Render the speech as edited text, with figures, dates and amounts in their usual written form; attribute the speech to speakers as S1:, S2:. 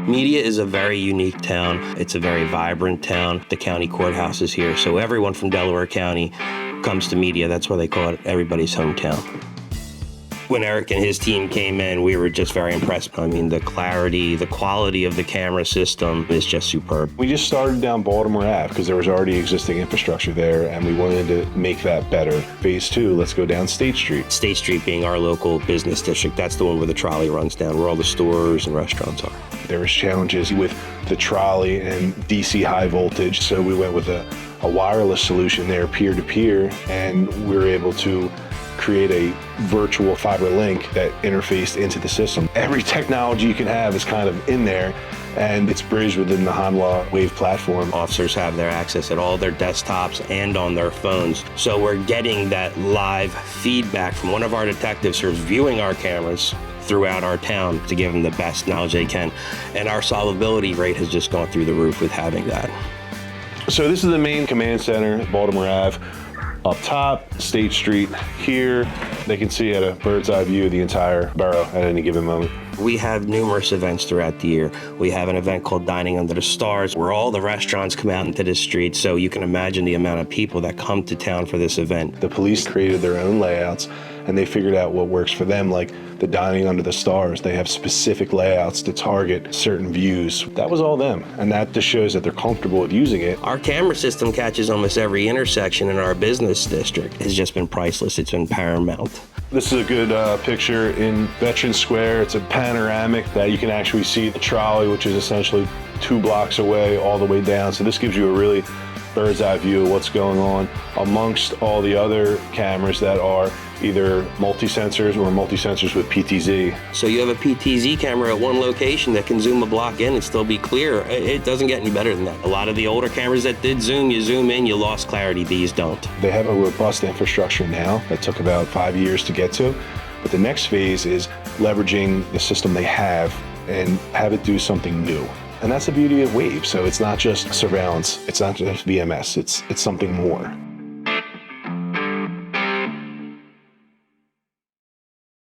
S1: Media is a very unique town. It's a very vibrant town. The county courthouse is here, so everyone from Delaware County comes to Media. That's why they call it everybody's hometown. When Eric and his team came in, we were just very impressed. I mean, the clarity, the quality of the camera system is just superb.
S2: We just started down Baltimore Ave because there was already existing infrastructure there, and we wanted to make that better. Phase 2, let's go down State Street.
S1: State Street being our local business district, that's the one where the trolley runs down, where all the stores and restaurants are.
S2: There was challenges with the trolley and DC high voltage, so we went with a wireless solution there, peer-to-peer, and we were able to create a virtual fiber link that interfaced into the system. Every technology you can have is kind of in there, and it's bridged within the Hanwha Wave platform.
S1: Officers have their access at all their desktops and on their phones. So we're getting that live feedback from one of our detectives who's viewing our cameras throughout our town to give them the best knowledge they can. And our solvability rate has just gone through the roof with having that.
S2: So this is the main command center, Baltimore Ave. Up top, State Street here. They can see at a bird's eye view the entire borough at any given moment.
S1: We have numerous events throughout the year. We have an event called Dining Under the Stars, where all the restaurants come out into the street, so you can imagine the amount of people that come to town for this event.
S2: The police created their own layouts, and they figured out what works for them, like the Dining Under the Stars. They have specific layouts to target certain views. That was all them, and that just shows that they're comfortable with using it.
S1: Our camera system catches almost every intersection in our business district. It's just been priceless. It's been paramount.
S2: This is a good picture in Veterans Square. It's a panoramic that you can actually see the trolley, which is essentially 2 blocks away all the way down. So this gives you a really bird's eye view of what's going on amongst all the other cameras that are either multi-sensors or multi-sensors with PTZ.
S1: So you have a PTZ camera at one location that can zoom a block in and still be clear. It doesn't get any better than that. A lot of the older cameras that did zoom, you zoom in, you lost clarity. These don't.
S2: They have a robust infrastructure now that took about 5 years to get to. But the next phase is leveraging the system they have and have it do something new. And that's the beauty of Wave. So it's not just surveillance, it's not just VMS, it's something more.